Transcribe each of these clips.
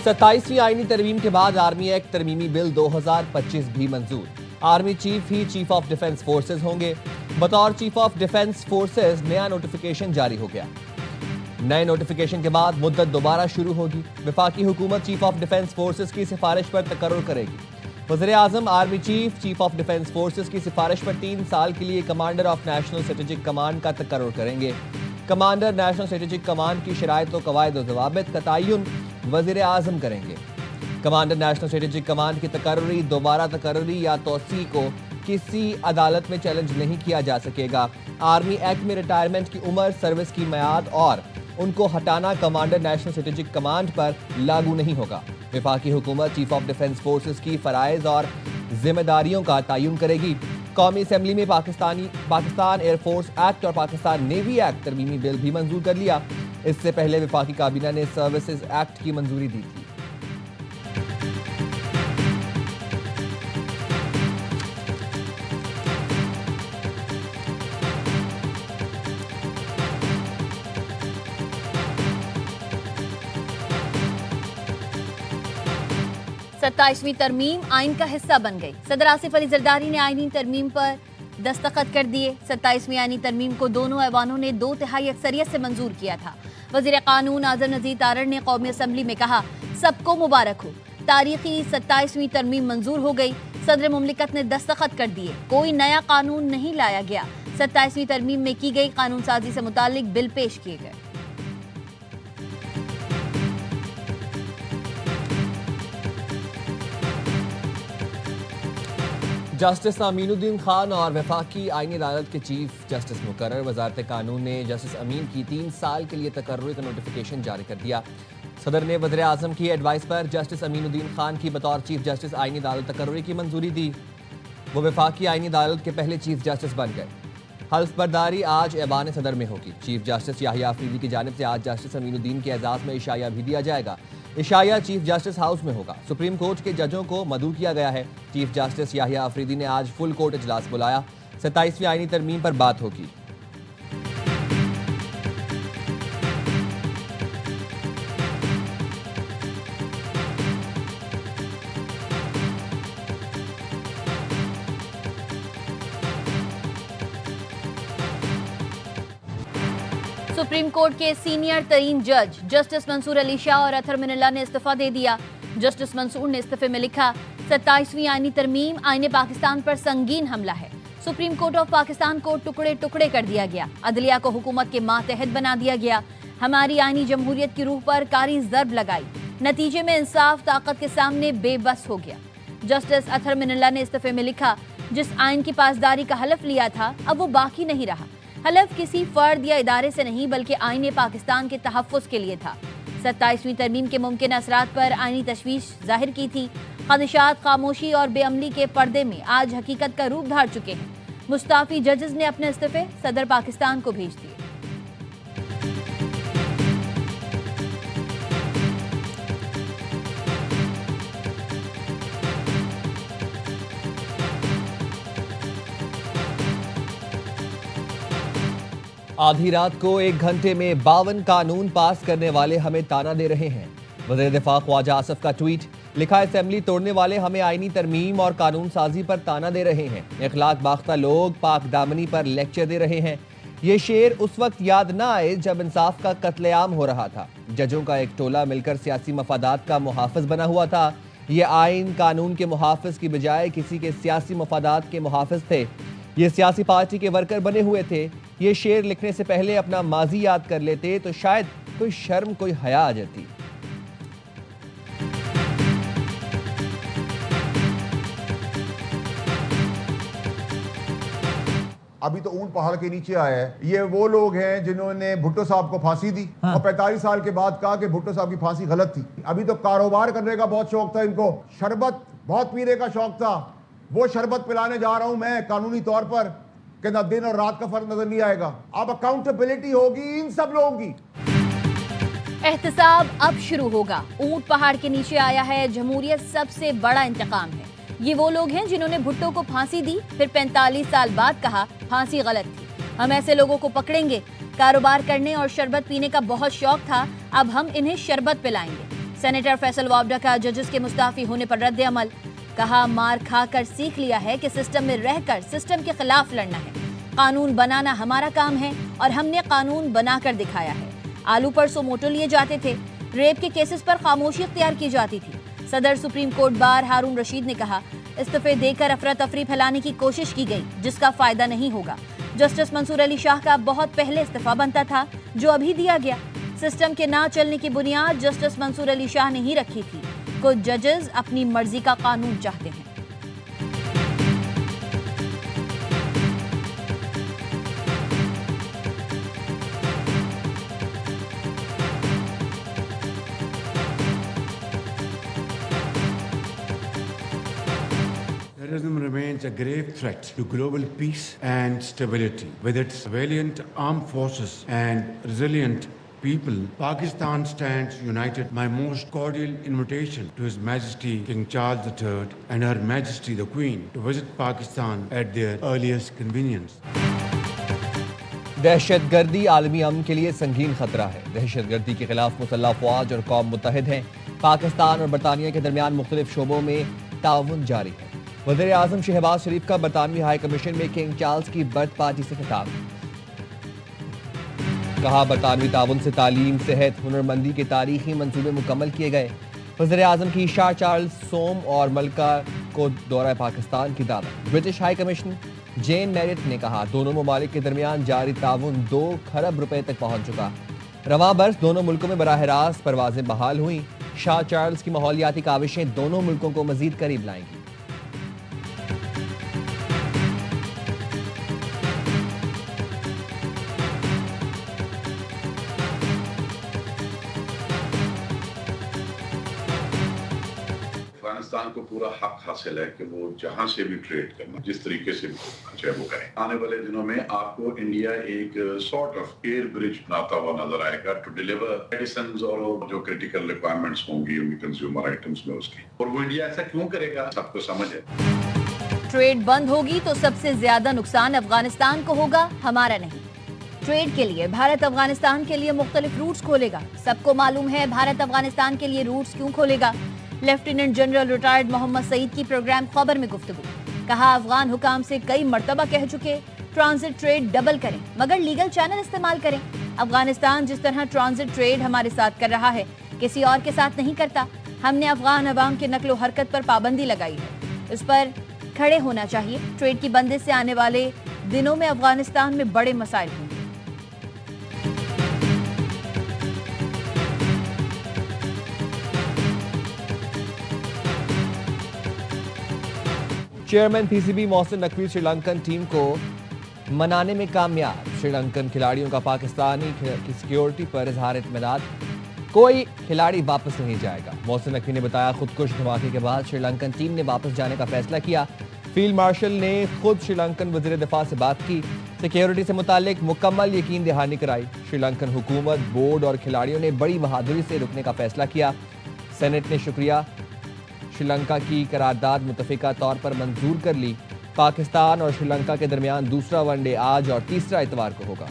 27वीं आईनी तरमीम के बाद आर्मी एक्ट तरमीमी बिल 2025 भी मंजूर। Army chief he chief of defence forces होंगे। बतौर चीफ ऑफ डिफेंस फोर्सेज नया नोटिफिकेशन जारी हो गया। नए नोटिफिकेशन के बाद मुद्दत दोबारा शुरू होगी। वफाकी हुकूमत चीफ ऑफ डिफेंस फोर्सेज की सिफारिश पर तकर्रुर करेगी। वज़ीर आज़म army chief chief of defence forces की सिफारिश पर 3 साल के लिए commander of national strategic command का तकर्रुर करेंगे। कमांडर नेशनल स्ट्रेटेजिक कमांड की शराइत व कवायद व ज़वाबित का तयन वज़ीर आज़म करेंगे। कमांडर नेशनल स्ट्रेटेजिक कमांड की तकर्रुरी, दोबारा तकर्रुरी या तोसी को किसी अदालत में चैलेंज नहीं किया जा सकेगा। आर्मी एक्ट में रिटायरमेंट की उम्र, सर्विस की मियाद और उनको हटाना कमांडर नेशनल स्ट्रेटेजिक कमांड पर लागू नहीं होगा। वफाकी हुकूमत चीफ ऑफ डिफेंस फोर्सेज की फराइज और जिम्मेदारियों का तयन करेगी। कौमी असम्बली में पाकिस्तान एयरफोर्स एक्ट और पाकिस्तान नेवी एक्ट तरमीमी बिल भी मंजूर कर लिया। इससे पहले वफाकी काबीना ने सर्विसेज एक्ट की मंजूरी दी थी। सत्ताईसवीं तरमीम आइन का हिस्सा बन गई। सदर आसिफ अली जरदारी ने आइनी तरमीम पर दस्तखत कर दिए। 27वीं आइनी तरमीम को दोनों ऐवानों ने 2/3 अक्सरियत से मंजूर किया था। वजीर कानून आज़म नज़ीर तारड़ ने कौमी असम्बली में कहा, सबको मुबारक हो, तारीखी 27वीं तरमीम मंजूर हो गई। सदर मुमलिकत ने दस्तखत कर दिए। कोई नया कानून नहीं लाया गया। 27वीं तरमीम में की गई कानून साजी से मुतालिक बिल पेश किए गए। जस्टिस अमीनुद्दीन खान और वफाकी आईनी अदालत के चीफ जस्टिस मुकर्रर वजारत कानून ने जस्टिस अमीन की 3 साल के लिए तकर्रुरी का नोटिफिकेशन जारी कर दिया। सदर ने वज़ीर आज़म की एडवाइस पर जस्टिस अमीनुद्दीन खान की बतौर चीफ जस्टिस आईनी अदालत तकर्रुरी की मंजूरी दी। वो वफाकी आईनी अदालत के पहले चीफ जस्टिस बन गए। हल्फ बर्दारी आज ऐवान सदर में होगी। चीफ जस्टिस याहिया अफरीदी की जानिब से आज जस्टिस अमीनुद्दीन के एजाज़ में इशाया भी दिया जाएगा। इशाया चीफ जस्टिस हाउस में होगा। सुप्रीम कोर्ट के जजों को मदऊ किया गया है। चीफ जस्टिस याहिया अफरीदी ने आज फुल कोर्ट इजलास बुलाया। 27वीं आईनी तरमीम पर बात होगी। सुप्रीम कोर्ट के सीनियर तरीन जज जस्टिस मंसूर अली शाह और अतर मिनल्ला ने इस्तीफा दे दिया। जस्टिस मंसूर ने इस्तीफे में लिखा, 27वीं आईनी तरमीम आईने पाकिस्तान पर संगीन हमला है। सुप्रीम कोर्ट ऑफ पाकिस्तान को टुकड़े टुकड़े कर दिया गया। अदलिया को हुकूमत के मातहत बना दिया गया। हमारी आईनी जमहूरियत की रूह पर कारी ज़र्ब लगाई। नतीजे में इंसाफ ताकत के सामने बेबस हो गया। जस्टिस अतर मिनल्ला ने इस्तीफे में लिखा, जिस आइन की पासदारी का हलफ लिया था अब वो बाकी नहीं रहा। हलफ किसी फर्द या इदारे से नहीं बल्कि आईने पाकिस्तान के तहफ़्फ़ुज़ के लिए था। 27वीं तरमीम के मुमकिन असरात पर आईनी तशवीश जाहिर की थी। ख़दशात खामोशी और बेअमली के पर्दे में आज हकीकत का रूप धार चुके हैं। मुस्ताफ़ी जजेस ने अपने इस्तीफे सदर पाकिस्तान को भेज दिए। आधी रात को 1 घंटे में 52 कानून पास करने वाले हमें ताना दे रहे हैं। वज़ीर दिफा ख्वाजा आसिफ का ट्वीट, लिखा, असेंबली तोड़ने वाले हमें आईनी तरमीम और कानून साजी पर ताना दे रहे हैं। इखलाक बाख्ता लोग पाक दामनी पर लेक्चर दे रहे हैं। ये शेर उस वक्त याद ना आए जब इंसाफ का कत्लेआम हो रहा था। जजों का एक टोला मिलकर सियासी मफादात का मुहाफ़िज़ बना हुआ था। ये आइन कानून के मुहाफ़िज़ की बजाय किसी के सियासी मफादात के मुहाफ़िज़ थे। ये सियासी पार्टी के वर्कर बने हुए थे। ये शेर लिखने से पहले अपना माजी याद कर लेते तो शायद कोई शर्म, कोई हया आ जाती। अभी तो ऊंट पहाड़ के नीचे आया है। ये वो लोग हैं जिन्होंने भुट्टो साहब को फांसी दी और 45 साल के बाद कहा कि भुट्टो साहब की फांसी गलत थी। अभी तो कारोबार करने का बहुत शौक था इनको, शरबत बहुत पीने का शौक था। वो शरबत पिलाने जा रहा हूं मैं कानूनी तौर पर कि ना दिन और रात का फर्क नजर नहीं आएगा। अब अकाउंटेबिलिटी होगी इन सब लोगों की। एहतसाब अब शुरू होगा। ऊंट पहाड़ के नीचे आया है। जमहूरियत सबसे बड़ा इंतकाम है। ये वो लोग हैं जिन्होंने भुट्टो को फांसी दी, फिर 45 साल बाद कहा फांसी गलत थी। हम ऐसे लोगों को पकड़ेंगे। कारोबार करने और शरबत पीने का बहुत शौक था, अब हम इन्हें शरबत पिलाएंगे। सेनेटर फैसल वावडा का जजेस के मुस्ताफी होने पर रद्द अमल। कहा, मार खाकर सीख लिया है कि सिस्टम में रहकर सिस्टम के खिलाफ लड़ना है। कानून बनाना हमारा काम है और हमने कानून बनाकर दिखाया है। आलू पर सोमोटो लिए जाते थे। रेप के केसेस पर खामोशी इख्तियार की जाती थी। सदर सुप्रीम कोर्ट बार हारून रशीद ने कहा, इस्तीफे देकर अफरा तफरी फैलाने की कोशिश की गई जिसका फायदा नहीं होगा। जस्टिस मंसूर अली शाह का बहुत पहले इस्तीफा बनता था जो अभी दिया गया। सिस्टम के ना चलने की बुनियाद जस्टिस मंसूर अली शाह ने ही रखी थी। कुछ जजेस अपनी मर्जी का कानून चाहते हैं। Terrorism remains a grave threat to global peace and stability. With its valiant armed forces and resilient people, Pakistan stands united. My most cordial invitation to His Majesty King Charles III and Her Majesty the Queen to visit Pakistan at their earliest convenience. दहशतगर्दी आलमी अमन के लिए संगीन खतरा है। दहशतगर्दी के खिलाफ मुसल्लह फौज और कौम मुत्तहिद हैं। पाकिस्तान और बरतानिया के दरमियान मुख्तलिफ शोबों में ताउन जारी है। वज़ीर आज़म शहबाज शरीफ का बरतानवी हाई कमीशन में किंग चार्ल्स की बर्थ पार्टी से खिताब। कहा, बरतानवी ताउन से तालीम, सेहत, हुनरमंदी के तारीखी मंसूबे मुकम्मल किए गए। वज़ीर आज़म की शाह चार्ल्स सोम और मलका को दौरा पाकिस्तान की दावत। ब्रिटिश हाई कमीशन जेन मैरिट ने कहा, दोनों ममालिक के दरमियान जारी ताउन 2 खरब रुपए तक पहुंच चुका। रवां बरस दोनों मुल्कों में बराह रास्त परवाजें बहाल हुई। शाह चार्ल्स की माहौलियाती काविशें दोनों मुल्कों को मजीद करीब लाएंगी। अफगानिस्तान को पूरा हक हासिल है कि वो जहां से भी ट्रेड करना, जिस तरीके से भी चाहे वो करें। आने वाले दिनों में आपको इंडिया एक सॉर्ट ऑफ एयर ब्रिज बनाता हुआ नजर आएगा टू डिलीवर मेडिसिन और जो क्रिटिकल रिक्वायरमेंट्स होंगी उनकी कंज्यूमर आइटम्स में उसकी। और वो इंडिया ऐसा क्यों करेगा, सबको समझ है। ट्रेड बंद होगी तो सबसे ज्यादा नुकसान अफगानिस्तान को होगा, हमारा नहीं। ट्रेड के लिए भारत अफगानिस्तान के लिए मुख्तलिफ रूट्स खोलेगा। सबको मालूम है भारत अफगानिस्तान के लिए रूट्स क्यों खोलेगा। Lieutenant general retired Mohammad Saeed की प्रोग्राम खबर में गुफ्तगू। कहा, अफगान हुकाम से कई मर्तबा कह चुके ट्रांजिट ट्रेड डबल करें मगर लीगल चैनल इस्तेमाल करें। अफगानिस्तान जिस तरह ट्रांजिट ट्रेड हमारे साथ कर रहा है किसी और के साथ नहीं करता। हमने अफगान अवाम के नकलो हरकत पर पाबंदी लगाई है। इस पर खड़े होना चाहिए। ट्रेड की बंदिश से आने वाले दिनों में अफगानिस्तान में बड़े मसाइल होंगे। Chairman PCB Mohsin Naqvi Sri Lankan team को मनाने में कामयाब। श्रीलंकन खिलाड़ियों का पाकिस्तानी की सिक्योरिटी पर इजहार इत्मीनान। कोई खिलाड़ी वापस नहीं जाएगा। मोहसिन नकवी ने बताया, खुदकुश धमाके के बाद श्रीलंकन टीम ने वापस जाने का फैसला किया। फील्ड मार्शल ने खुद श्रीलंकन वजीर दिफा से बात की। सिक्योरिटी से मुतालिक मुकम्मल यकीन दहानी कराई। श्रीलंकन हुकूमत, बोर्ड और खिलाड़ियों ने बड़ी बहादुरी से रुकने का फैसला किया। सेनेट ने शुक्रिया श्रीलंका की करारदाद मुतफिका तौर पर मंजूर कर ली। पाकिस्तान और श्रीलंका के दरमियान दूसरा वनडे आज और तीसरा इतवार को होगा।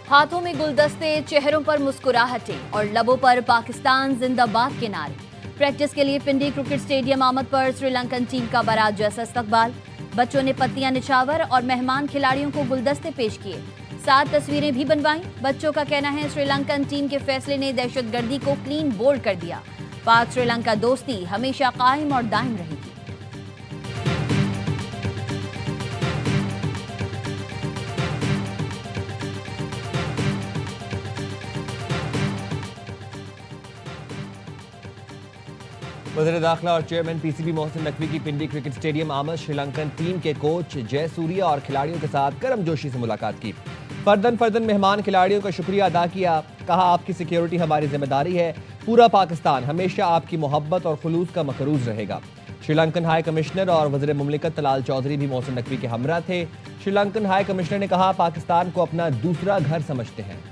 हाथों में गुलदस्ते, चेहरों पर मुस्कुराहटें और लबों पर पाकिस्तान जिंदाबाद के नारे। प्रैक्टिस के लिए पिंडी क्रिकेट स्टेडियम आमद पर श्रीलंकन टीम का बारात जैसा इस्तकबाल। बच्चों ने पत्तियां निछावर और मेहमान खिलाड़ियों को गुलदस्ते पेश किए। 7 तस्वीरें भी बनवाईं। बच्चों का कहना है श्रीलंकन टीम के फैसले ने दहशतगर्दी को क्लीन बोल्ड कर दिया। पाक श्रीलंका दोस्ती हमेशा कायम और दायम रहेगी। वज़ीर दाखिला और चेयरमैन पीसीबी मोहसिन नकवी की पिंडी क्रिकेट स्टेडियम आमद श्रीलंकन टीम के कोच जय सूर्या और खिलाड़ियों के साथ गर्मजोशी से मुलाकात की। फर्दन मेहमान खिलाड़ियों का शुक्रिया अदा किया। कहा, आपकी सिक्योरिटी हमारी जिम्मेदारी है। पूरा पाकिस्तान हमेशा आपकी मोहब्बत और खुलूस का मकरूज रहेगा। श्रीलंकन हाई कमिश्नर और वज़ीर मुमलिकत तलाल चौधरी भी मोहसिन नकवी के हमरा थे। श्रीलंकन हाई कमिश्नर ने कहा, पाकिस्तान को अपना दूसरा घर समझते हैं।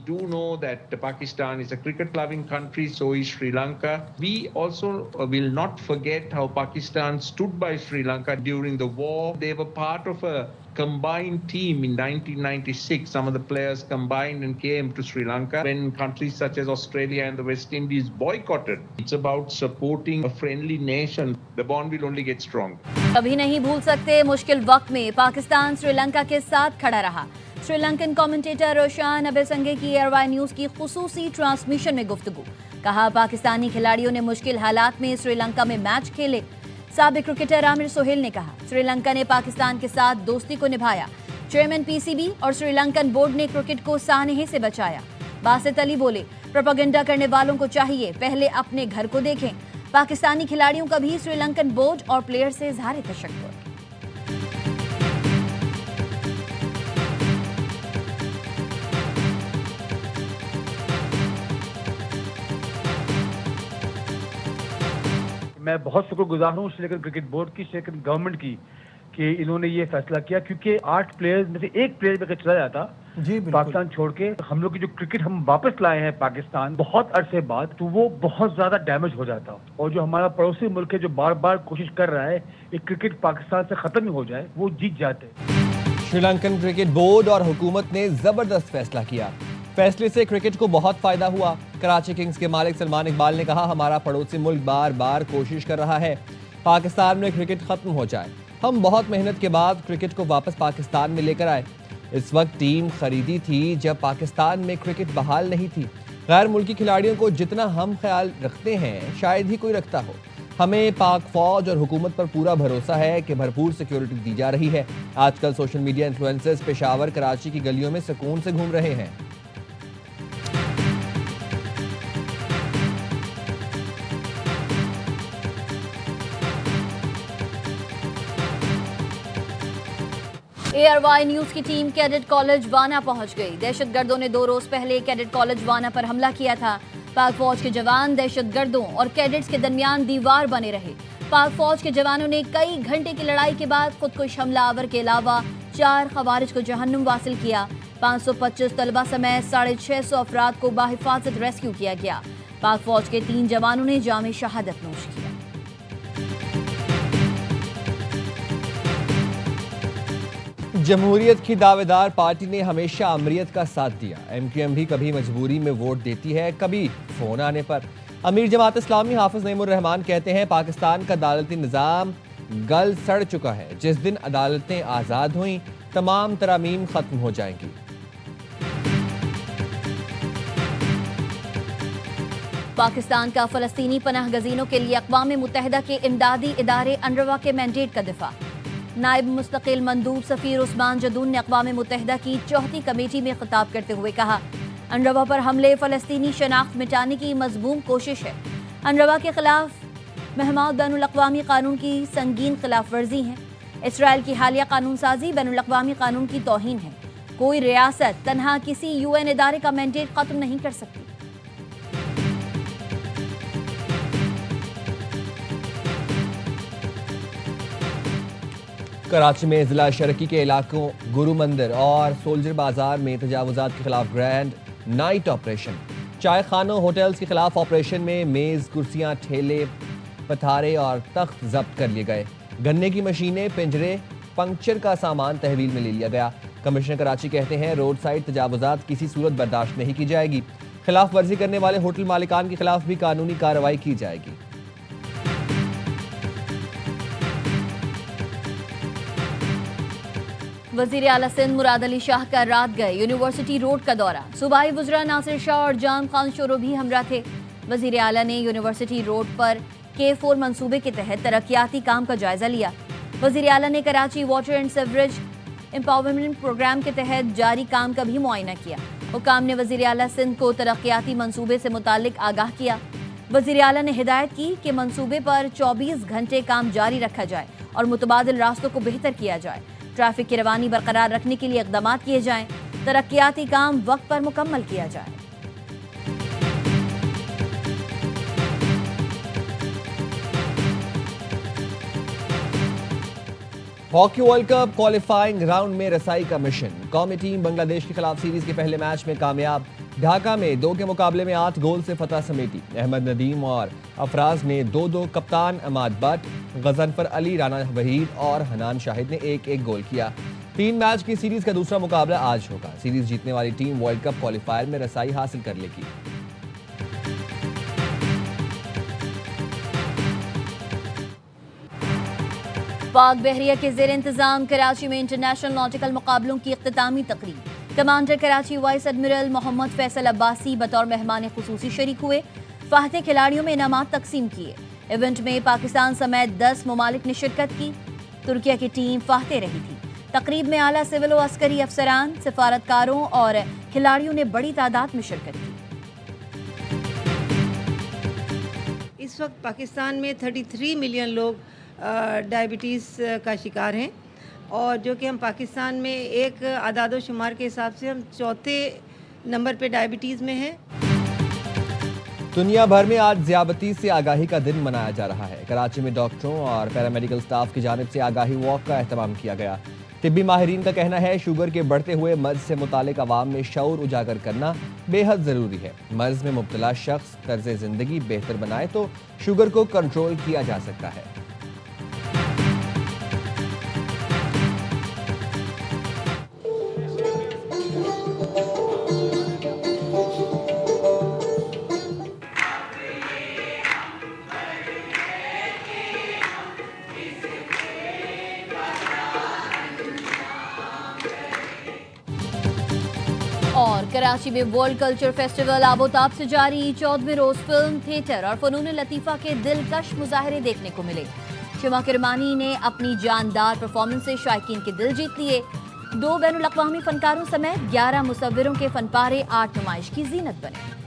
Do know that Pakistan is a cricket-loving country, so is Sri Lanka. We also will not forget how Pakistan stood by Sri Lanka during the war. They were part of a combined team in 1996. Some of the players combined and came to Sri Lanka when countries such as Australia and the West Indies boycotted. It's about supporting a friendly nation. The bond will only get stronger. कभी नहीं भूल सकते, मुश्किल वक्त में पाकिस्तान श्रीलंका के साथ खड़ा रहा। श्रीलंकन कमेंटेटर रोशान अबेसंगे की एयरवाई न्यूज की खुसूसी ट्रांसमिशन में गुफ्तगू। कहा, पाकिस्तानी खिलाड़ियों ने मुश्किल हालात में श्रीलंका में मैच खेले। साबिक क्रिकेटर आमिर सोहेल ने कहा, श्रीलंका ने पाकिस्तान के साथ दोस्ती को निभाया। चेयरमैन पीसीबी और श्रीलंकन बोर्ड ने क्रिकेट को सानहे से बचाया। बासित अली बोले, प्रोपेगेंडा करने वालों को चाहिए पहले अपने घर को देखें। पाकिस्तानी खिलाड़ियों का भी श्रीलंकन बोर्ड और प्लेयर से इजहार तशक्कुर। मैं बहुत शुक्रगुजार हूँ श्रीलंकन क्रिकेट बोर्ड की, श्रीलंकन गवर्नमेंट की, कि इन्होंने ये फैसला किया, क्योंकि 8 प्लेयर्स में से एक प्लेयर अगर चला जाता पाकिस्तान छोड़ के, हम लोग की जो क्रिकेट हम वापस लाए हैं पाकिस्तान बहुत अरसे बाद, तो वो बहुत ज्यादा डैमेज हो जाता। और जो हमारा पड़ोसी मुल्क है जो बार बार कोशिश कर रहा है ये क्रिकेट पाकिस्तान से खत्म ही हो जाए, वो जीत जाते। श्रीलंकन क्रिकेट बोर्ड और हुकूमत ने जबरदस्त फैसला किया। फैसले से क्रिकेट को बहुत फायदा हुआ। कराची किंग्स के मालिक सलमान इकबाल ने कहा, हमारा पड़ोसी मुल्क बार बार कोशिश कर रहा है पाकिस्तान में क्रिकेट खत्म हो जाए। हम बहुत मेहनत के बाद क्रिकेट को वापस पाकिस्तान में लेकर आए। इस वक्त टीम खरीदी थी जब पाकिस्तान में क्रिकेट बहाल नहीं थी। गैर मुल्की खिलाड़ियों को जितना हम ख्याल रखते हैं शायद ही कोई रखता हो। हमें पाक फौज और हुकूमत पर पूरा भरोसा है कि भरपूर सिक्योरिटी दी जा रही है। आजकल social media influencers Peshawar, Karachi की गलियों में सुकून से घूम रहे हैं। एयरवाई न्यूज की टीम कैडेट कॉलेज वाना पहुंच गई। दहशतगर्दों ने 2 रोज पहले कैडेट कॉलेज वाना पर हमला किया था। पाक फौज के जवान दहशतगर्दों और कैडेट्स के दरमियान दीवार बने रहे। पाक फौज के जवानों ने कई घंटे की लड़ाई के बाद खुदकुश हमलावर के अलावा 4 खवारिज को जहन्नुम वासिल किया। 525 तलबा समेत 650 अफराद को बाहिफाजत रेस्क्यू किया गया। पाक फौज के 3 जवानों ने जामे शहादत नोश किया। जमहूरियत की दावेदार पार्टी ने हमेशा अमरीत का साथ दिया। एमक्यूएम भी कभी मजबूरी में वोट देती है, कभी फोन आने पर। अमीर जमात इस्लामी हाफिज नईमुर रहमान कहते हैं, पाकिस्तान का अदालती निज़ाम गल सड़ चुका है। जिस दिन अदालतें आज़ाद हुई तमाम तरामीम खत्म हो जाएंगी। पाकिस्तान का फलस्तीनी पनाह गजीनों के लिए अक़वाम मुत्तहिदा के इमदादी इदारे अनरवा के मैंडेट का दिफा। नायब मुस्तकिल मंदूब सफ़ीर उस्मान जदून ने अक़वाम मुत्तहिदा की 4थी कमेटी में खिताब करते हुए कहा, अनरवा पर हमले फ़लस्तीनी शनाख्त मिटाने की मज़मूम कोशिश है। अनरवा के खिलाफ महमाद बैनुल-अक़वामी कानून की संगीन खिलाफ वर्जी है। इसराइल की हालिया कानून साजी बैनुल-अक़वामी कानून की तौहीन है। कोई रियासत तन्हा किसी UN इदारे का मैंडेट ख़त्म नहीं कर सकती। कराची में जिला शरकी के इलाकों गुरु मंदिर और सोल्जर बाजार में तजावुजात के खिलाफ ग्रैंड नाइट ऑपरेशन। चाय खानों, होटल्स के खिलाफ ऑपरेशन में मेज़, कुर्सियां, ठेले, पथारे और तख्त जब्त कर लिए गए। गन्ने की मशीनें, पिंजरे, पंक्चर का सामान तहवील में ले लिया गया। कमिश्नर कराची कहते हैं, रोड साइड तजावुजात किसी सूरत बर्दाश्त नहीं की जाएगी। खिलाफ वर्जी करने वाले होटल मालिकान के खिलाफ भी कानूनी कार्रवाई की जाएगी। वज़ीर आला सिंध मुराद अली शाह का रात गए यूनिवर्सिटी रोड का दौरा। सूबाई वज़रा नासिर शाह और जाम खान शोरो भी हमरा थे। वज़ीर आला ने यूनिवर्सिटी रोड पर K4 मंसूबे के तहत तरक्याती काम का जायजा लिया। वज़ीर आला ने Karachi water and sewerage empowerment programme के तहत जारी काम का भी मुआयना किया। हुकाम ने वज़ीर आला सिंध को तरक्याती मंसूबे से मुतालिक आगाह किया। वज़ीर आला ने हिदायत की कि मंसूबे पर 24 घंटे काम जारी रखा जाए और मुतबादिल रास्तों को बेहतर किया जाए। ट्रैफिक की रवानी बरकरार रखने के लिए इकदाम किए जाएं, तरक्याती काम वक्त पर मुकम्मल किया जाए। Hockey world cup qualifying round में रसाई का मिशन। कौमी टीम बांग्लादेश के खिलाफ सीरीज के पहले मैच में कामयाब। ढाका में 2 के मुकाबले में 8 गोल से फतह समेटी। अहमद नदीम और अफराज ने 2-2, कप्तान अमाद बट, गजनफर अली, राना वहीद और हनान शाहिद ने 1-1 गोल किया। 3 मैच की सीरीज का दूसरा मुकाबला आज होगा। सीरीज जीतने वाली टीम वर्ल्ड कप क्वालिफायर में रसाई हासिल कर लेगी। पाक बहरिया के जेर इंतजाम कराची में इंटरनेशनल नॉटिकल मुकाबलों की इख्तितामी तकरीब। Commander Karachi vice admiral Mohammad Faisal Abbasi बतौर मेहमान खुसूसी शरीक हुए। फाहते खिलाड़ियों में इनामात तकसीम किए। इवेंट में पाकिस्तान समेत 10 ममालिक ने शिरकत की। तुर्किया की टीम फाहते रही थी। तकरीब में आला सिविल व अस्करी अफसरान, सिफारतकारों और खिलाड़ियों ने बड़ी तादाद में शिरकत की। इस वक्त पाकिस्तान में 33 मिलियन लोग डायबिटीज़ का शिकार हैं और जो कि हम पाकिस्तान में एक आदाद शुमार के हिसाब से हम 4थे नंबर पे डायबिटीज़ में हैं। दुनिया भर में आज ज़ियाबती से आगाही का दिन मनाया जा रहा है। कराची में डॉक्टरों और पैरामेडिकल स्टाफ की जानिब से आगाही वॉक का एहतमाम किया गया। तिब्बी माहिरीन का कहना है शुगर के बढ़ते हुए मर्ज से मुतालिक अवाम में शऊर उजागर करना बेहद ज़रूरी है। मर्ज में मुब्तला शख्स तर्ज ज़िंदगी बेहतर बनाए तो शुगर को कंट्रोल किया जा सकता है। और कराची में वर्ल्ड कल्चर फेस्टिवल आबोताब से जारी। 14वें रोज फिल्म, थिएटर और फनून लतीफ़ा के दिलकश मुजाहरे देखने को मिले। शिमा किरमानी ने अपनी जानदार परफॉर्मेंस से शायकीन के दिल जीत लिए। 2 बैनुल अक़वामी फनकारों समेत 11 मुसव्विरों के फनपारे आर्ट नुमाइश की जीनत बने।